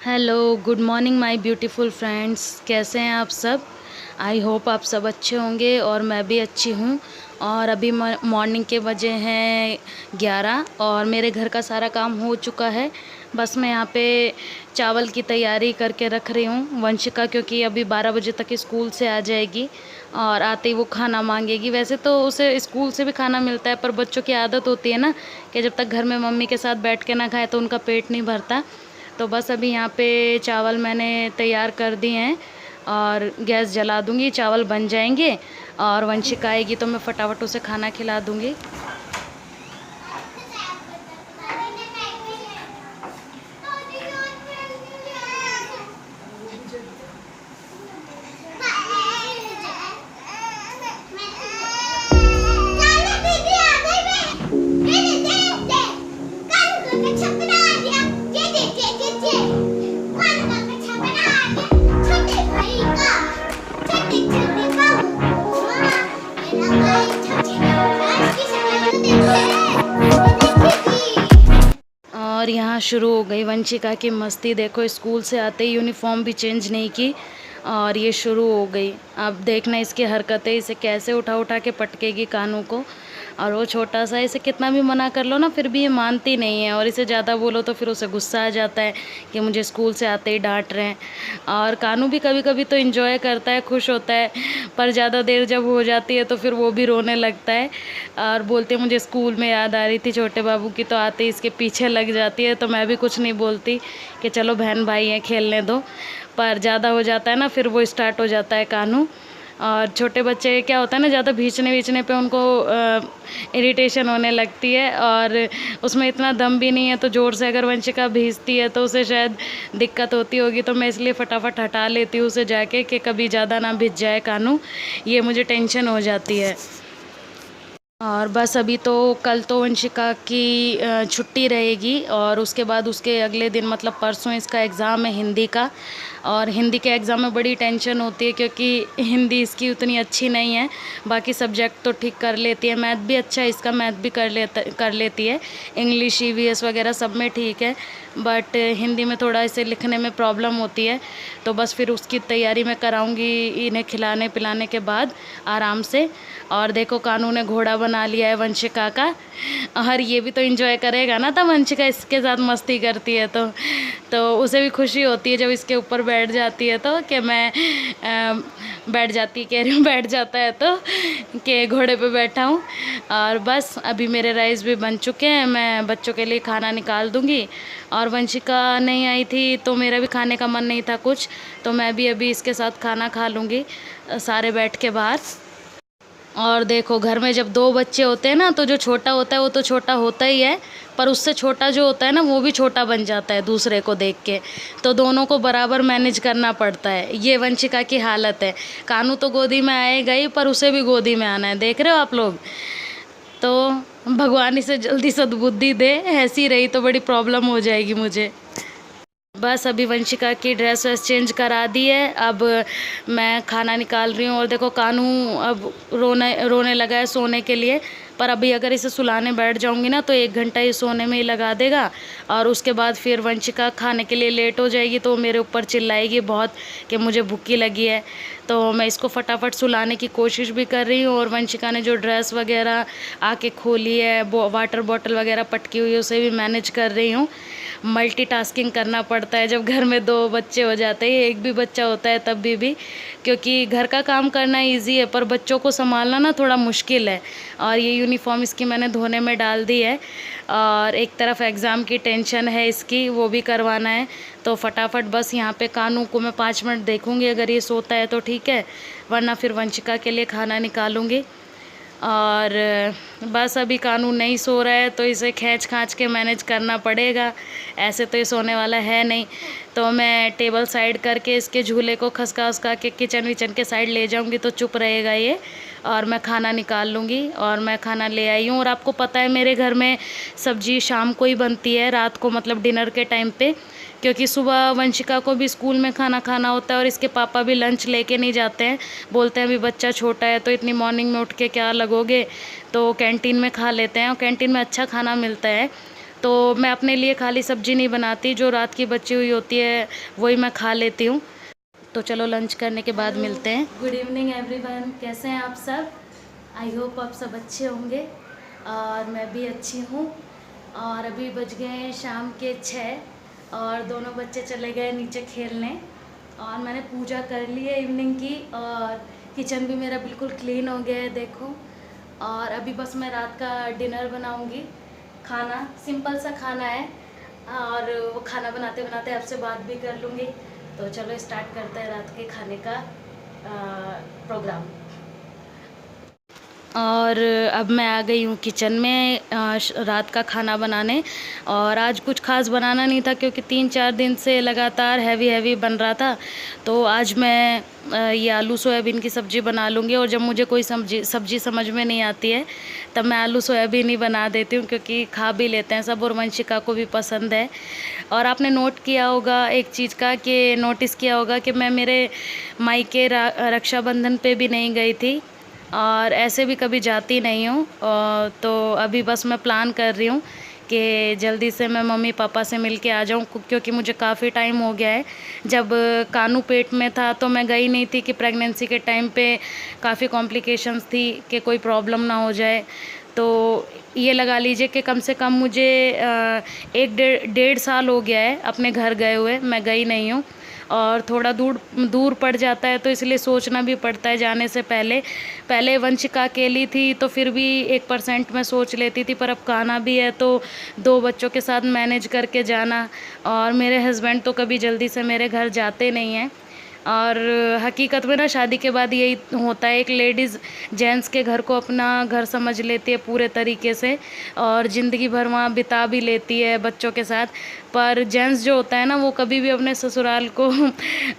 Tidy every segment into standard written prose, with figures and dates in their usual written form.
Hello, good morning my beautiful friends. कैसे हैं आप सब? आई होप आप सब अच्छे होंगे और मैं भी अच्छी हूँ। और अभी मॉर्निंग के बजे हैं 11 और मेरे घर का सारा काम हो चुका है। बस मैं यहाँ पे चावल की तैयारी करके रख रही हूँ वंशिका, क्योंकि अभी 12 बजे तक स्कूल से आ जाएगी और आते ही वो खाना मांगेगी। वैसे तो उसे स्कूल से भी खाना मिलता है, पर बच्चों की आदत होती है ना कि जब तक घर में मम्मी के साथ बैठ के ना खाए तो उनका पेट नहीं भरता। तो बस अभी यहाँ पे चावल मैंने तैयार कर दिए हैं और गैस जला दूँगी, चावल बन जाएंगे और वंशिका आएगी तो मैं फटाफट उसे खाना खिला दूँगी। और यहाँ शुरू हो गई वंशिका की मस्ती। देखो, स्कूल से आते ही यूनिफॉर्म भी चेंज नहीं की और ये शुरू हो गई। अब देखना इसकी हरकतें, इसे कैसे उठा उठा के पटकेगी कानू को। और वो छोटा सा, इसे कितना भी मना कर लो ना फिर भी ये मानती नहीं है, और इसे ज़्यादा बोलो तो फिर उसे गुस्सा आ जाता है कि मुझे स्कूल से आते ही डांट रहे हैं। और कानू भी कभी कभी तो एंजॉय करता है, खुश होता है, पर ज़्यादा देर जब हो जाती है तो फिर वो भी रोने लगता है और बोलते मुझे स्कूल में याद आ रही थी छोटे बाबू की, तो आते ही इसके पीछे लग जाती है। तो मैं भी कुछ नहीं बोलती कि चलो बहन भाई हैं, खेलने दो। पर ज़्यादा हो जाता है ना फिर वो स्टार्ट हो जाता है कानू। और छोटे बच्चे क्या होता है ना, ज़्यादा भींचने पे उनको इरिटेशन होने लगती है, और उसमें इतना दम भी नहीं है, तो ज़ोर से अगर वंशिका भींचती है तो उसे शायद दिक्कत होती होगी। तो मैं इसलिए फटाफट हटा लेती हूँ उसे जाके कि कभी ज़्यादा ना भींच जाए कानू, ये मुझे टेंशन हो जाती है। और बस अभी तो कल तो वंशिका की छुट्टी रहेगी और उसके बाद उसके अगले दिन मतलब परसों इसका एग्ज़ाम है हिंदी का। और हिंदी के एग्ज़ाम में बड़ी टेंशन होती है क्योंकि हिंदी इसकी उतनी अच्छी नहीं है। बाकी सब्जेक्ट तो ठीक कर लेती है, मैथ भी अच्छा है इसका, मैथ भी कर लेती है। इंग्लिश ईवीएस वगैरह सब में ठीक है, बट हिंदी में थोड़ा इसे लिखने में प्रॉब्लम होती है। तो बस फिर उसकी तैयारी मैं कराऊंगी इन्हें खिलाने पिलाने के बाद आराम से। और देखो, कानू ने घोड़ा बना लिया है वंशिका का, और ये भी तो एंजॉय करेगा ना, तब वंशिका इसके साथ मस्ती करती है तो उसे भी खुशी होती है जब इसके ऊपर बैठ जाती है, तो कि मैं बैठ जाती कह रही हूँ बैठ जाता है तो कि घोड़े पे बैठा हूँ। और बस अभी मेरे राइस भी बन चुके हैं, मैं बच्चों के लिए खाना निकाल दूँगी। और वंशिका नहीं आई थी तो मेरा भी खाने का मन नहीं था कुछ, तो मैं भी अभी इसके साथ खाना खा लूँगी सारे बैठ के बाहर। और देखो, घर में जब दो बच्चे होते हैं ना, तो जो छोटा होता है वो तो छोटा होता ही है, पर उससे छोटा जो होता है ना वो भी छोटा बन जाता है दूसरे को देख के। तो दोनों को बराबर मैनेज करना पड़ता है। ये वंशिका की हालत है। कानू तो गोदी में आएगा ही, पर उसे भी गोदी में आना है, देख रहे हो आप लोग। तो भगवान इसे जल्दी सद्बुद्धि दे, ऐसी रही तो बड़ी प्रॉब्लम हो जाएगी मुझे। बस अभी वंशिका की ड्रेस वैस चेंज करा दी है, अब मैं खाना निकाल रही हूँ। और देखो, कानू अब रोने रोने लगा है सोने के लिए, पर अभी अगर इसे सुलाने बैठ जाऊंगी ना तो 1 घंटा ये सोने में ही लगा देगा। और उसके बाद फिर वंशिका खाने के लिए लेट हो जाएगी तो मेरे ऊपर चिल्लाएगी बहुत कि मुझे भूखी लगी है। तो मैं इसको फटाफट सुलाने की कोशिश भी कर रही हूँ, और वंशिका ने जो ड्रेस वगैरह आके खोली है, वाटर बॉटल वगैरह पटकी हुई है, उसे भी मैनेज कर रही हूँ। मल्टीटास्किंग करना पड़ता है जब घर में दो बच्चे हो जाते हैं, एक भी बच्चा होता है तब भी क्योंकि घर का काम करना इजी है पर बच्चों को संभालना ना थोड़ा मुश्किल है। और ये यूनिफॉर्म इसकी मैंने धोने में डाल दी है, और एक तरफ एग्ज़ाम की टेंशन है इसकी, वो भी करवाना है। तो फटाफट बस यहाँ पे कानू को मैं 5 मिनट देखूँगी, अगर ये सोता है तो ठीक है, वरना फिर वंशिका के लिए खाना निकालूँगी। और बस अभी कानू नहीं सो रहा है तो इसे खींच खांच के मैनेज करना पड़ेगा, ऐसे तो ये सोने वाला है नहीं। तो मैं टेबल साइड करके इसके झूले को खसका उसका के किचन विचन के साइड ले जाऊंगी तो चुप रहेगा ये, और मैं खाना निकाल लूँगी। और मैं खाना ले आई हूँ, और आपको पता है मेरे घर में सब्ज़ी शाम को ही बनती है, रात को मतलब डिनर के टाइम पे, क्योंकि सुबह वंशिका को भी स्कूल में खाना खाना होता है और इसके पापा भी लंच लेके नहीं जाते हैं, बोलते हैं अभी बच्चा छोटा है तो इतनी मॉर्निंग में उठ के क्या लगोगे, तो कैंटीन में खा लेते हैं, और कैंटीन में अच्छा खाना मिलता है। तो मैं अपने लिए खाली सब्जी नहीं बनाती, जो रात की बची हुई होती है वही मैं खा लेती हूँ। तो चलो लंच करने के बाद मिलते हैं। गुड इवनिंग एवरीवन, कैसे हैं आप सब? आई होप आप सब अच्छे होंगे और मैं भी अच्छी हूँ। और अभी बज गए हैं शाम के 6 और दोनों बच्चे चले गए नीचे खेलने और मैंने पूजा कर ली है इवनिंग की और किचन भी मेरा बिल्कुल क्लीन हो गया है, देखो। और अभी बस मैं रात का डिनर बनाऊंगी। खाना सिंपल सा खाना है और वो खाना बनाते बनाते आपसे बात भी कर लूँगी। तो चलो स्टार्ट करते हैं रात के खाने का प्रोग्राम। और अब मैं आ गई हूँ किचन में रात का खाना बनाने। और आज कुछ खास बनाना नहीं था क्योंकि 3-4 दिन से लगातार हैवी बन रहा था। तो आज मैं ये आलू सोयाबीन की सब्ज़ी बना लूँगी। और जब मुझे कोई सब्ज़ी समझ में नहीं आती है तब मैं आलू सोयाबीन ही बना देती हूँ, क्योंकि खा भी लेते हैं सब और वंशिका को भी पसंद है। और आपने नोट किया होगा एक चीज़ का, कि नोटिस किया होगा कि मैं मेरे मायके रक्षाबंधन पे भी नहीं गई थी और ऐसे भी कभी जाती नहीं हूँ। तो अभी बस मैं प्लान कर रही हूँ कि जल्दी से मैं मम्मी पापा से मिल के आ जाऊँ, क्योंकि मुझे काफ़ी टाइम हो गया है। जब कानू पेट में था तो मैं गई नहीं थी कि प्रेगनेंसी के टाइम पे काफ़ी कॉम्प्लिकेशंस थी कि कोई प्रॉब्लम ना हो जाए। तो ये लगा लीजिए कि कम से कम मुझे 1-1.5 साल हो गया है अपने घर गए हुए, मैं गई नहीं हूँ। और थोड़ा दूर पड़ जाता है तो इसलिए सोचना भी पड़ता है जाने से पहले वंशिका अकेली थी तो फिर भी 1% मैं सोच लेती थी, पर अब कान्हा भी है तो 2 बच्चों के साथ मैनेज करके जाना। और मेरे हस्बैंड तो कभी जल्दी से मेरे घर जाते नहीं हैं। और हकीकत में ना शादी के बाद यही होता है, एक लेडीज़ जेंट्स के घर को अपना घर समझ लेती है पूरे तरीके से और ज़िंदगी भर वहाँ बिता भी लेती है बच्चों के साथ। पर जेंट्स जो होता है ना वो कभी भी अपने ससुराल को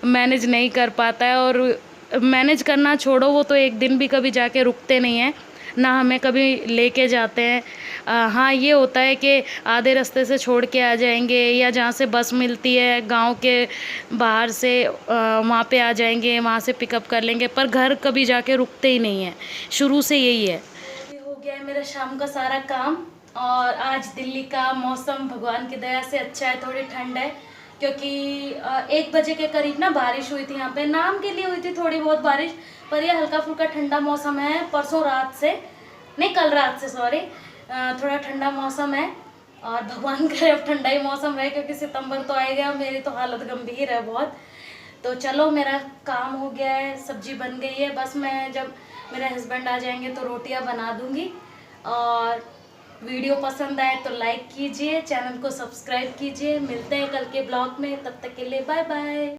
मैनेज नहीं कर पाता है। और मैनेज करना छोड़ो, वो तो एक दिन भी कभी जाके रुकते नहीं हैं, ना हमें कभी लेके जाते हैं। हाँ ये होता है कि आधे रास्ते से छोड़ के आ जाएंगे या जहाँ से बस मिलती है गांव के बाहर से वहाँ पे आ जाएंगे, वहाँ से पिकअप कर लेंगे, पर घर कभी जाके रुकते ही नहीं हैं, शुरू से यही है। हो गया है मेरा शाम का सारा काम। और आज दिल्ली का मौसम भगवान की दया से अच्छा है, थोड़ी ठंड है, क्योंकि 1 बजे के करीब ना बारिश हुई थी यहाँ पे, नाम के लिए हुई थी थोड़ी बहुत बारिश, पर ये हल्का फुल्का ठंडा मौसम है परसों रात से, नहीं कल रात से सॉरी, थोड़ा ठंडा मौसम है। और भगवान करे अब ठंडा ही मौसम रहे, क्योंकि सितंबर तो आएगा और मेरी तो हालत गंभीर है बहुत। तो चलो मेरा काम हो गया है, सब्जी बन गई है, बस मैं जब मेरे हस्बैंड आ जाएंगे तो रोटियां बना दूंगी। और वीडियो पसंद आए तो लाइक कीजिए, चैनल को सब्सक्राइब कीजिए। मिलते हैं कल के ब्लॉग में, तब तक के लिए बाय बाय।